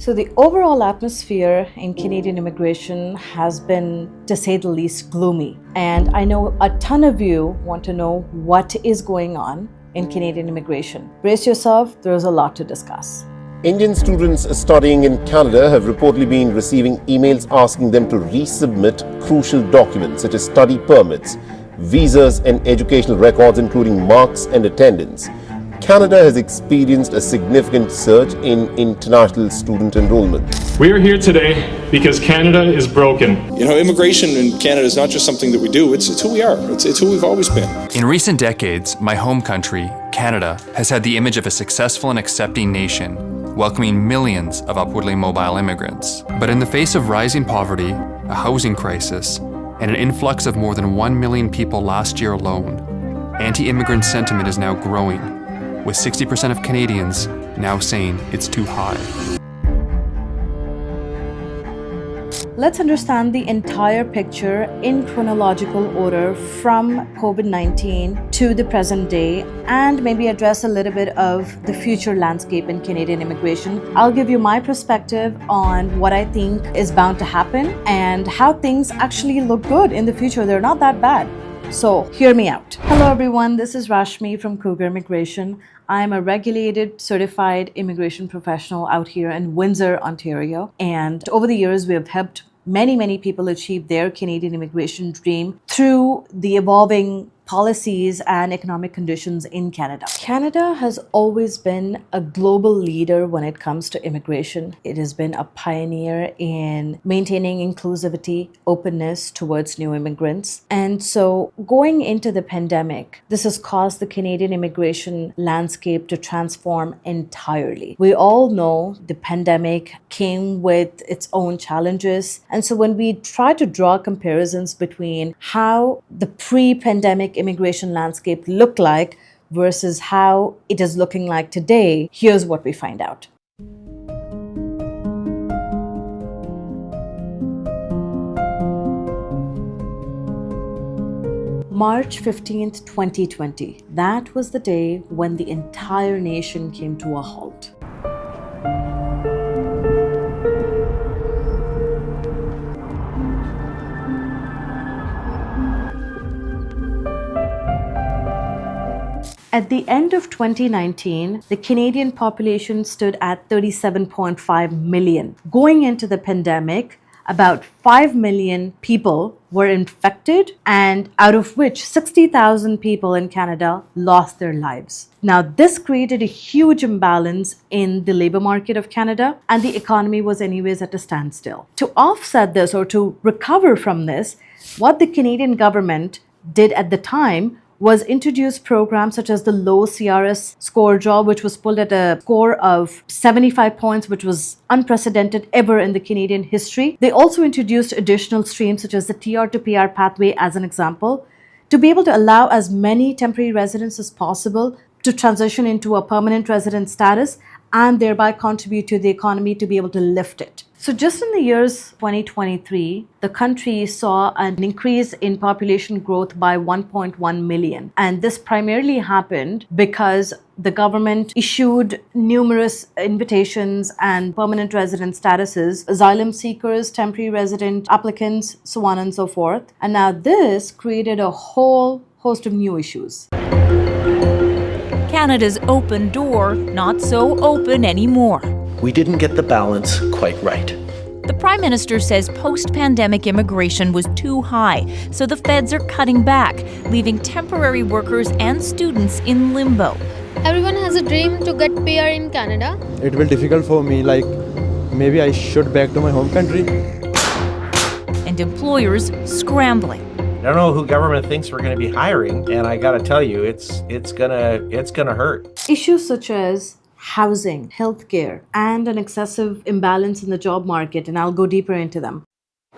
So the overall atmosphere in Canadian immigration has been, to say the least, gloomy. And I know a ton of you want to know what is going on in Canadian immigration. Brace yourself, there's a lot to discuss. Indian students studying in Canada have reportedly been receiving emails asking them to resubmit crucial documents such as study permits, visas and educational records including marks and attendance. Canada has experienced a significant surge in international student enrollment. We are here today because Canada is broken. You know, immigration in Canada is not just something that we do, it's who we are. It's who we've always been. In recent decades, my home country, Canada, has had the image of a successful and accepting nation, welcoming millions of upwardly mobile immigrants. But in the face of rising poverty, a housing crisis, and an influx of more than 1 million people last year alone, anti-immigrant sentiment is now growing, with 60% of Canadians now saying it's too high. Let's understand the entire picture in chronological order from COVID-19 to the present day and maybe address a little bit of the future landscape in Canadian immigration. I'll give you my perspective on what I think is bound to happen and how things actually look good in the future. They're not that bad. So hear me out. Hello everyone, this is Rashmi from Cougar Immigration. I'm a regulated, certified immigration professional out here in Windsor, Ontario. And over the years, we have helped many people achieve their Canadian immigration dream through the evolving policies and economic conditions in Canada. Canada has always been a global leader when it comes to immigration. It has been a pioneer in maintaining inclusivity, openness towards new immigrants. And so going into the pandemic, this has caused the Canadian immigration landscape to transform entirely. We all know the pandemic came with its own challenges. And so when we try to draw comparisons between how the pre-pandemic immigration landscape looked like versus how it is looking like today, here's what we find out. March 15th, 2020. That was the day when the entire nation came to a halt. At the end of 2019, the Canadian population stood at 37.5 million. Going into the pandemic, about 5 million people were infected, and out of which 60,000 people in Canada lost their lives. Now, this created a huge imbalance in the labor market of Canada, and the economy was anyways at a standstill. To offset this or to recover from this, what the Canadian government did at the time was introduce programs such as the low CRS score job, which was pulled at a score of 75 points, which was unprecedented ever in the Canadian history. They also introduced additional streams such as the TR to PR pathway as an example, to be able to allow as many temporary residents as possible to transition into a permanent resident status and thereby contribute to the economy to be able to lift it. So just in the years 2023, the country saw an increase in population growth by 1.1 million. And this primarily happened because the government issued numerous invitations and permanent resident statuses, asylum seekers, temporary resident applicants, so on and so forth. And now this created a whole host of new issues. Canada's open door, not so open anymore. We didn't get the balance quite right. The Prime Minister says post-pandemic immigration was too high, so the feds are cutting back, leaving temporary workers and students in limbo. Everyone has a dream to get PR in Canada. It will be difficult for me, like maybe I should back to my home country. And employers scrambling. I don't know who government thinks we're going to be hiring, and I got to tell you, it's gonna hurt. Issues such as housing, healthcare, and an excessive imbalance in the job market, and I'll go deeper into them.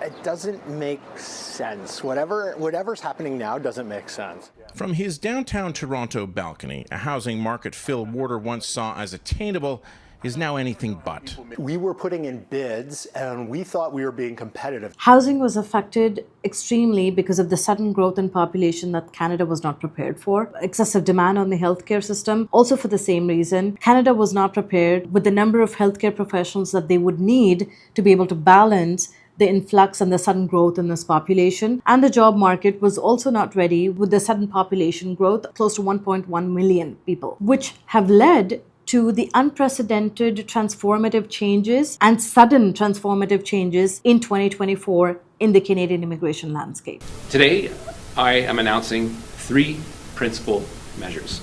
It doesn't make sense. Whatever's happening now doesn't make sense. From his downtown Toronto balcony, a housing market Phil Warder once saw as attainable is now anything but. We were putting in bids and we thought we were being competitive. Housing was affected extremely because of the sudden growth in population that Canada was not prepared for. Excessive demand on the healthcare system, also for the same reason. Canada was not prepared with the number of healthcare professionals that they would need to be able to balance the influx and the sudden growth in this population. And the job market was also not ready with the sudden population growth, close to 1.1 million people, which have led to the unprecedented transformative changes and sudden transformative changes in 2024 in the Canadian immigration landscape. Today, I am announcing 3 principal measures.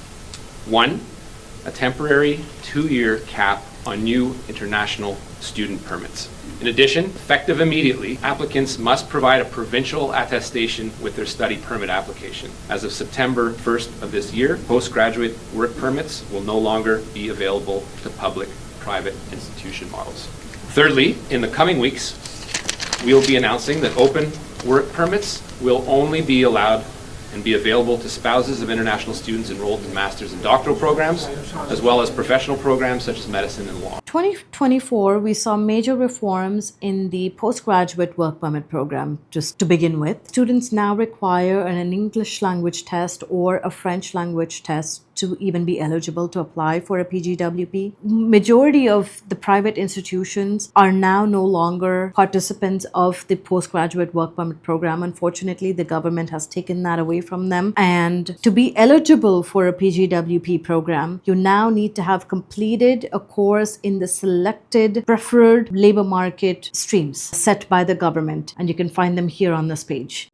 1, a temporary 2-year cap on new international student permits. In addition, effective immediately, applicants must provide a provincial attestation with their study permit application. As of September 1st of this year, postgraduate work permits will no longer be available to public-private institution models. Thirdly, in the coming weeks, we'll be announcing that open work permits will only be allowed and be available to spouses of international students enrolled in master's and doctoral programs, as well as professional programs such as medicine and law. 2024, we saw major reforms in the postgraduate work permit program. Just to begin with, students now require an English language test or a French language test to even be eligible to apply for a PGWP. Majority of the private institutions are now no longer participants of the postgraduate work permit program. Unfortunately, the government has taken that away from them. And to be eligible for a PGWP program, you now need to have completed a course in the selected preferred labor market streams set by the government. And you can find them here on this page.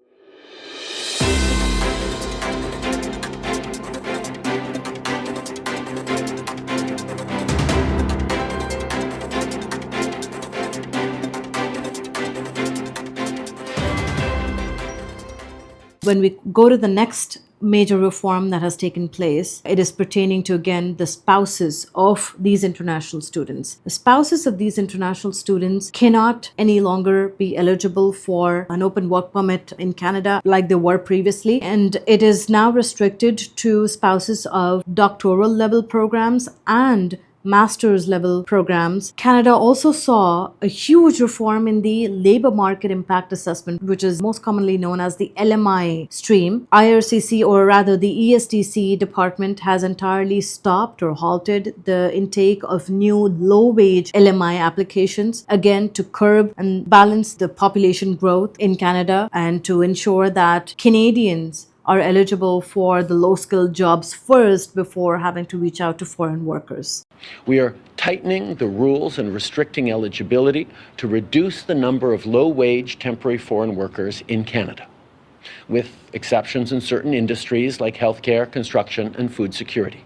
When we go to the next major reform that has taken place, it is pertaining to, again, the spouses of these international students. The spouses of these international students cannot any longer be eligible for an open work permit in Canada like they were previously. And it is now restricted to spouses of doctoral level programs and master's level programs. Canada also saw a huge reform in the labor market impact assessment, which is most commonly known as the LMI stream. IRCC, or rather the ESTC department, has entirely stopped or halted the intake of new low-wage LMI applications, again to curb and balance the population growth in Canada and to ensure that Canadians are eligible for the low-skilled jobs first before having to reach out to foreign workers. We are tightening the rules and restricting eligibility to reduce the number of low-wage temporary foreign workers in Canada, with exceptions in certain industries like healthcare, construction, and food security.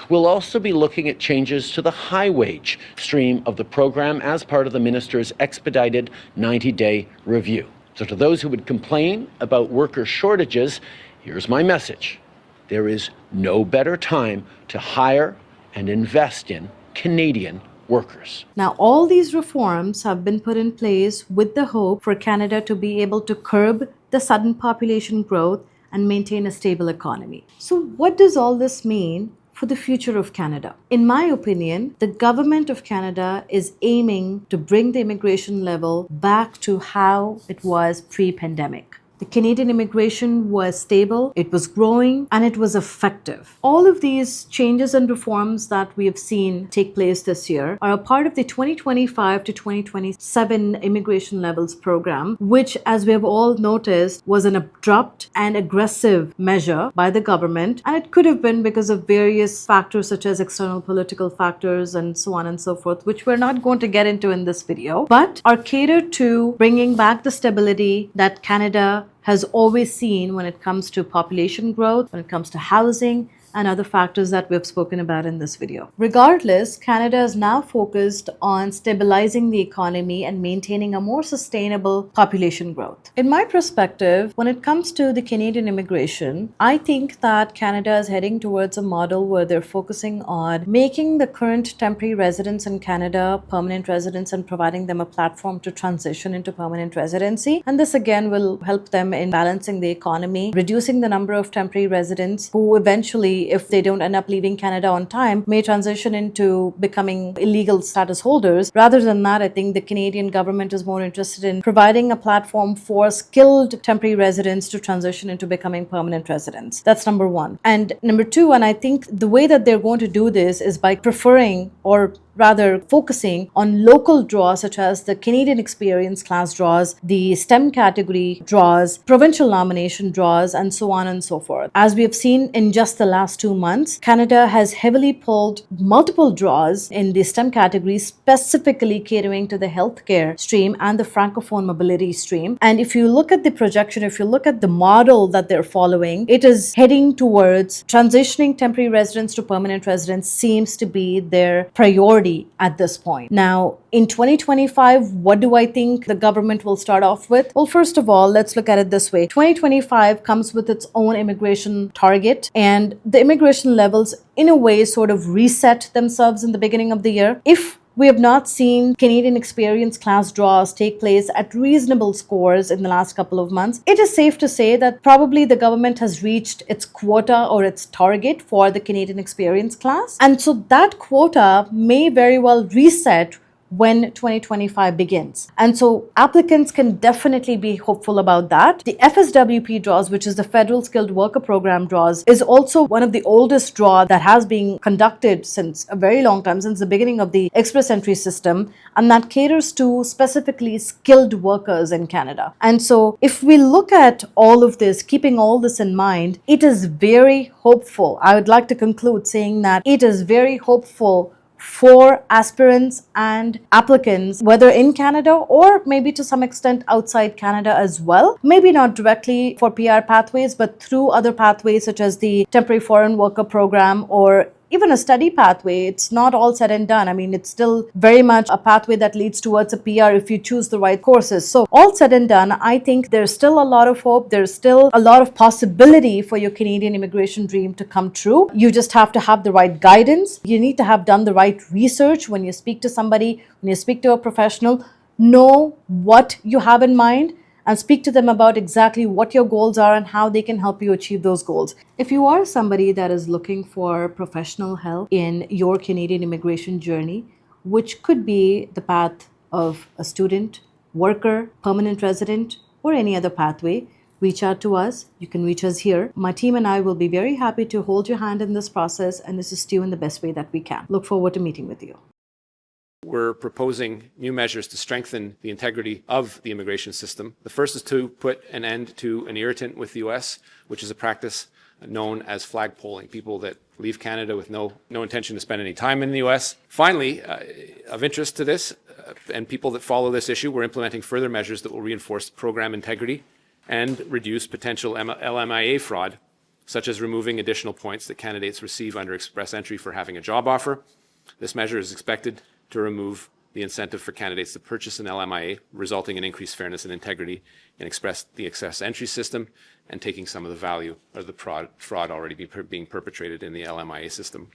We'll also be looking at changes to the high-wage stream of the program as part of the minister's expedited 90-day review. So to those who would complain about worker shortages, here's my message. There is no better time to hire and invest in Canadian workers. Now, all these reforms have been put in place with the hope for Canada to be able to curb the sudden population growth and maintain a stable economy. So what does all this mean for the future of Canada? In my opinion, the government of Canada is aiming to bring the immigration level back to how it was pre-pandemic. The Canadian immigration was stable, it was growing, and it was effective. All of these changes and reforms that we have seen take place this year are a part of the 2025 to 2027 immigration levels program, which, as we have all noticed, was an abrupt and aggressive measure by the government. And it could have been because of various factors such as external political factors and so on and so forth, which we're not going to get into in this video, but are catered to bringing back the stability that Canada has always seen when it comes to population growth, when it comes to housing, and other factors that we've spoken about in this video. Regardless, Canada is now focused on stabilizing the economy and maintaining a more sustainable population growth. In my perspective, when it comes to the Canadian immigration, I think that Canada is heading towards a model where they're focusing on making the current temporary residents in Canada permanent residents and providing them a platform to transition into permanent residency. And this again will help them in balancing the economy, reducing the number of temporary residents who eventually somebody, if they don't end up leaving Canada on time, may transition into becoming illegal status holders. Rather than that, I think the Canadian government is more interested in providing a platform for skilled temporary residents to transition into becoming permanent residents. That's number one. And number two, and I think the way that they're going to do this is by preferring, or rather focusing on local draws such as the Canadian Experience class draws, the STEM category draws, provincial nomination draws, and so on and so forth. As we have seen in just the last 2 months, Canada has heavily pulled multiple draws in the STEM category, specifically catering to the healthcare stream and the Francophone mobility stream. And if you look at the projection, if you look at the model that they're following, it is heading towards transitioning temporary residents to permanent residents seems to be their priority at this point. Now, in 2025, what do I think the government will start off with? Well, first of all, let's look at it this way. 2025 comes with its own immigration target, and the immigration levels, in a way, sort of reset themselves in the beginning of the year. If we have not seen Canadian Experience class draws take place at reasonable scores in the last couple of months, it is safe to say that probably the government has reached its quota or its target for the Canadian Experience class. And so that quota may very well reset when 2025 begins. And so applicants can definitely be hopeful about that. The FSWP draws, which is the Federal Skilled Worker Program draws, is also one of the oldest draws that has been conducted since a very long time, since the beginning of the express entry system, and that caters to specifically skilled workers in Canada. And so if we look at all of this, keeping all this in mind, it is very hopeful. I would like to conclude saying that it is very hopeful for aspirants and applicants, whether in Canada or maybe to some extent outside Canada as well. Maybe not directly for PR pathways, but through other pathways such as the Temporary Foreign Worker Program or even a study pathway. It's not all said and done. I mean, it's still very much a pathway that leads towards a PR if you choose the right courses. So all said and done, I think there's still a lot of hope. There's still a lot of possibility for your Canadian immigration dream to come true. You just have to have the right guidance. You need to have done the right research when you speak to somebody, when you speak to a professional. Know what you have in mind and speak to them about exactly what your goals are and how they can help you achieve those goals. If you are somebody that is looking for professional help in your Canadian immigration journey, which could be the path of a student, worker, permanent resident, or any other pathway, reach out to us. You can reach us here. My team and I will be very happy to hold your hand in this process and assist you in the best way that we can. Look forward to meeting with you. We're proposing new measures to strengthen the integrity of the immigration system. The first is to put an end to an irritant with the U.S., which is a practice known as flag polling, people that leave Canada with no intention to spend any time in the U.S. Finally, of interest to this and people that follow this issue, we're implementing further measures that will reinforce program integrity and reduce potential LMIA fraud, such as removing additional points that candidates receive under express entry for having a job offer. This measure is expected to remove the incentive for candidates to purchase an LMIA, resulting in increased fairness and integrity in the express entry system and taking some of the value of the fraud already being perpetrated in the LMIA system.